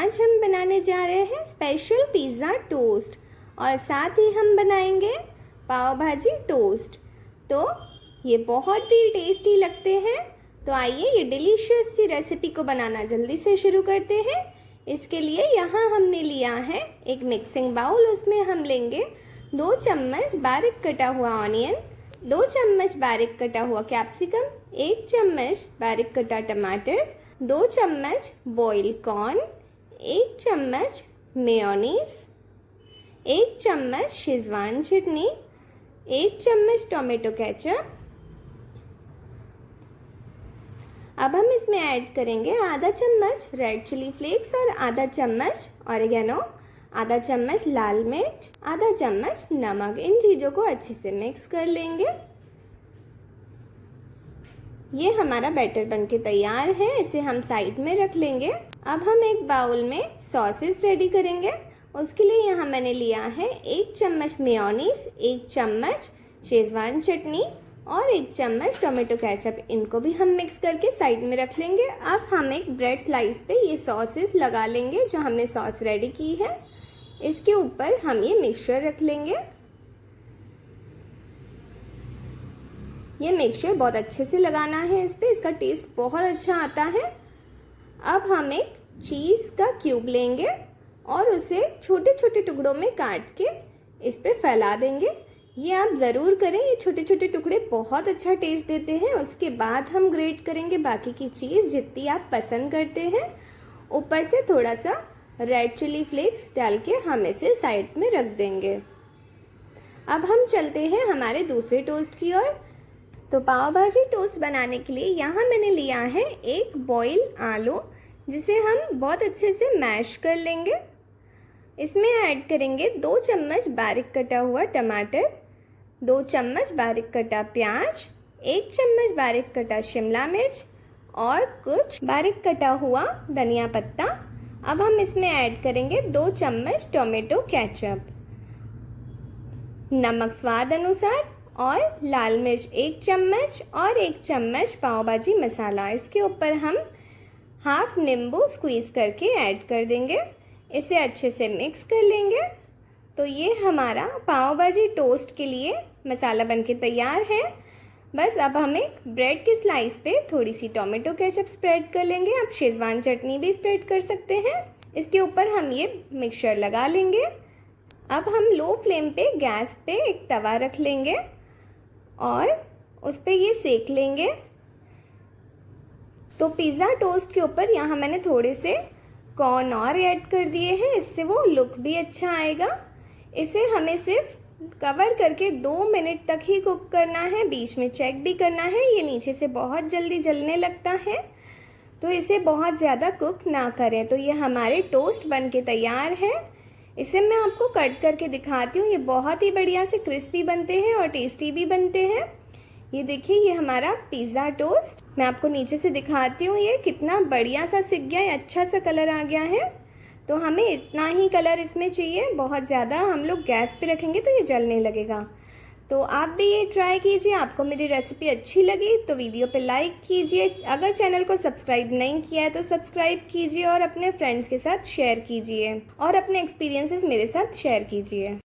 आज हम बनाने जा रहे हैं स्पेशल पिज़्ज़ा टोस्ट और साथ ही हम बनाएंगे पाव भाजी टोस्ट। तो ये बहुत ही टेस्टी लगते हैं। तो आइए ये डिलीशियस सी रेसिपी को बनाना जल्दी से शुरू करते हैं। इसके लिए यहाँ हमने लिया है एक मिक्सिंग बाउल। उसमें हम लेंगे 2 चम्मच बारीक कटा हुआ ऑनियन, 2 चम्मच बारीक कटा हुआ कैप्सिकम, 1 चम्मच बारीक कटा टमाटर, 2 चम्मच बॉइल कॉर्न, 1 चम्मच मेयोनीज, 1 चम्मच शेजवान चटनी, 1 चम्मच टोमेटो केचप। अब हम इसमें ऐड करेंगे आधा चम्मच रेड चिली फ्लेक्स और आधा चम्मच ऑरिगेनो, आधा चम्मच लाल मिर्च, आधा चम्मच नमक। इन चीज़ों को अच्छे से मिक्स कर लेंगे। ये हमारा बैटर बनके तैयार है। इसे हम साइड में रख लेंगे। अब हम एक बाउल में सॉसेस रेडी करेंगे। उसके लिए यहाँ मैंने लिया है 1 चम्मच मेयोनीज, 1 चम्मच शेजवान चटनी और 1 चम्मच टोमेटो केचप। इनको भी हम मिक्स करके साइड में रख लेंगे। अब हम एक ब्रेड स्लाइस पे ये सॉसेस लगा लेंगे जो हमने सॉस रेडी की है। इसके ऊपर हम ये मिक्सचर रख लेंगे। ये मिक्सचर बहुत अच्छे से लगाना है इस पे, इसका टेस्ट बहुत अच्छा आता है। अब हम एक चीज़ का क्यूब लेंगे और उसे छोटे छोटे टुकड़ों में काट के इस पे फैला देंगे। ये आप ज़रूर करें, ये छोटे छोटे टुकड़े बहुत अच्छा टेस्ट देते हैं। उसके बाद हम ग्रेट करेंगे बाकी की चीज़ जितनी आप पसंद करते हैं। ऊपर से थोड़ा सा रेड चिली फ्लेक्स डाल के हम इसे साइड में रख देंगे। अब हम चलते हैं हमारे दूसरे टोस्ट की ओर। तो पाव भाजी टोस्ट बनाने के लिए यहाँ मैंने लिया है एक बॉईल आलू, जिसे हम बहुत अच्छे से मैश कर लेंगे। इसमें ऐड करेंगे 2 चम्मच बारीक कटा हुआ टमाटर, 2 चम्मच बारीक कटा प्याज, 1 चम्मच बारीक कटा शिमला मिर्च और कुछ बारीक कटा हुआ धनिया पत्ता। अब हम इसमें ऐड करेंगे 2 चम्मच टोमेटो केचप, नमक स्वाद अनुसार और लाल मिर्च 1 चम्मच और 1 चम्मच पाव भाजी मसाला। इसके ऊपर हम हाफ नींबू स्क्वीज़ करके ऐड कर देंगे। इसे अच्छे से मिक्स कर लेंगे। तो ये हमारा पाव भाजी टोस्ट के लिए मसाला बनके तैयार है। बस अब हम एक ब्रेड के स्लाइस पे थोड़ी सी टोमेटो केचप स्प्रेड कर लेंगे। आप शेजवान चटनी भी स्प्रेड कर सकते हैं। इसके ऊपर हम ये मिक्सचर लगा लेंगे। अब हम लो फ्लेम पे गैस पे एक तवा रख लेंगे और उस पर ये सेक लेंगे। तो पिज़्ज़ा टोस्ट के ऊपर यहाँ मैंने थोड़े से कॉर्न और ऐड कर दिए हैं, इससे वो लुक भी अच्छा आएगा। इसे हमें सिर्फ कवर करके 2 मिनट तक ही कुक करना है। बीच में चेक भी करना है, ये नीचे से बहुत जल्दी जलने लगता है, तो इसे बहुत ज़्यादा कुक ना करें। तो ये हमारे टोस्ट बन के तैयार है। इसे मैं आपको कट करके दिखाती हूँ। ये बहुत ही बढ़िया से क्रिस्पी बनते हैं और टेस्टी भी बनते हैं। ये देखिए, ये हमारा पिज़्ज़ा टोस्ट। मैं आपको नीचे से दिखाती हूँ ये कितना बढ़िया सा सिक गया है, अच्छा सा कलर आ गया है। तो हमें इतना ही कलर इसमें चाहिए, बहुत ज़्यादा हम लोग गैस पे रखेंगे तो ये जलने लगेगा। तो आप भी ये ट्राई कीजिए। आपको मेरी रेसिपी अच्छी लगी तो वीडियो पे लाइक कीजिए। अगर चैनल को सब्सक्राइब नहीं किया है तो सब्सक्राइब कीजिए और अपने फ्रेंड्स के साथ शेयर कीजिए और अपने एक्सपीरियंसेस मेरे साथ शेयर कीजिए।